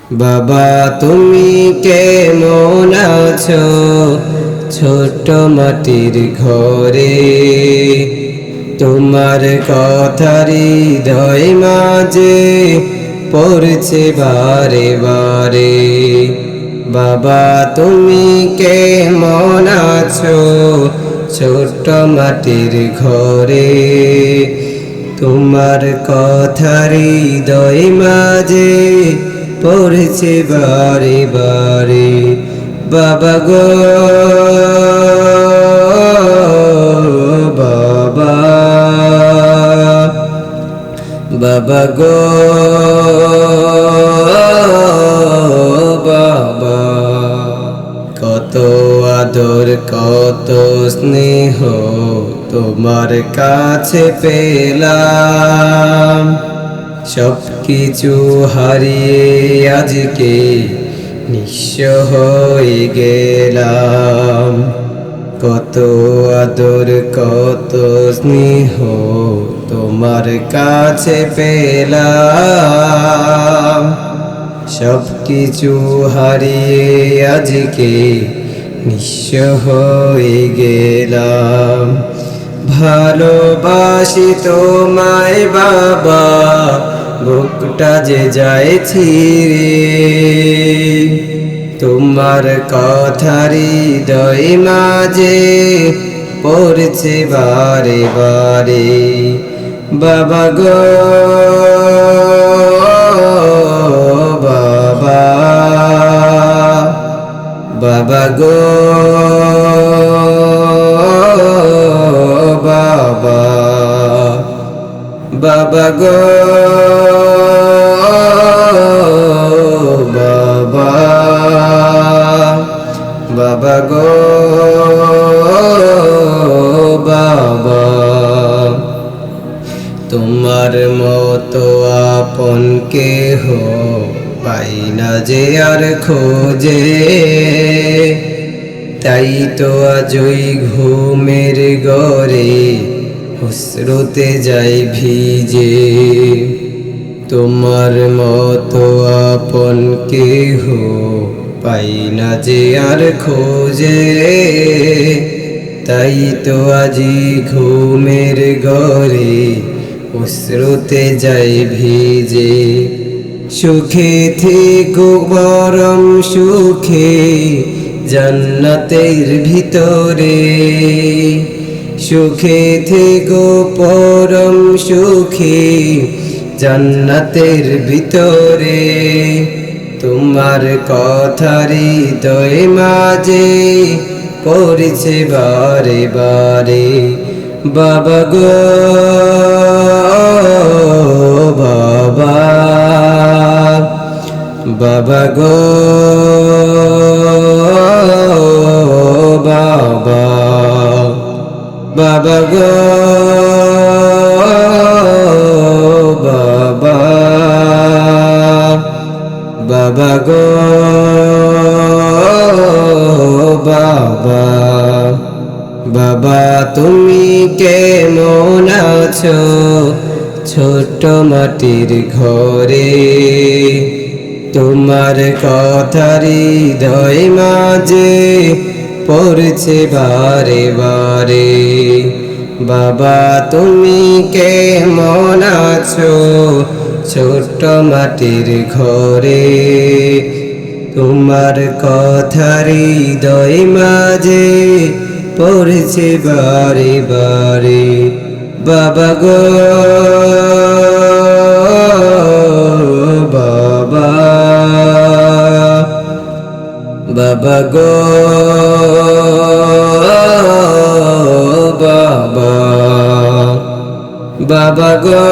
বাবা তুমি কেমন আছো ছোট মাটির ঘরে, তোমার কথা হৃদয় মাঝে পড়ছে বারে বারে। বাবা তুমি কেমন আছো ছোট মাটির ঘরে, তোমার কথা হৃদয় মাঝে পড়ছে বারে বারে। বাবা গো বাবা, বাবা গো বাবা, কত আদর কত স্নেহ তোমার কাছে পেলাম, সব কিছু হারিয়ে আজকে নিঃস্ব হয়ে গেলাম। কত আদর কত স্নেহ তোমার কাছে পেলাম, সব কিছু হারিয়ে আজকে নিঃস্ব হয়ে গেলাম। ভালোবাসি তোমায় বাবা, বুকটা যে যায় ছিঁড়ে, তোমার কথা হৃদয় মাঝে পড়ছে বারে বারে। বাবা গো বাবা, বাবা গো বাবা, বাবা গো বাবা, বাবা গো বাবা, তোমার মতো আপন কেহ পাই না যে আর খোঁজে, তাই তো আজই ঘুমের ঘরে অশ্রুতে যাই ভিজে। তোমার মতো আপন কেহ পাই না যে আর খোঁজে, তাই তো আজি ঘুমের ঘরে অশ্রুতে যাই ভিজে। সুখে থেকো পরম সুখে জান্নাতের ভিতরে, সুখে থেকো পরম সুখে জান্নাতের ভিতরে, তোমার কথা হৃদয় মাঝে পড়ছে বারে বারে। বাবা গো বাবা, বাবা গো বাবা, বাবা গো বাবা, বাবা গো বাবা। বাবা তুমি কেমন আছো ছোট মাটির ঘরে, তোমার কথা হৃদয় মাঝে পড়ছে বারে বারে। বাবা তুমি কেমন আছো ছোট মাটির ঘরে, তোমার কথা হৃদয় মাঝে পড়ছে বারে বারে। বাবা গো বাবা, বাবা গো বাবা, বাবা গো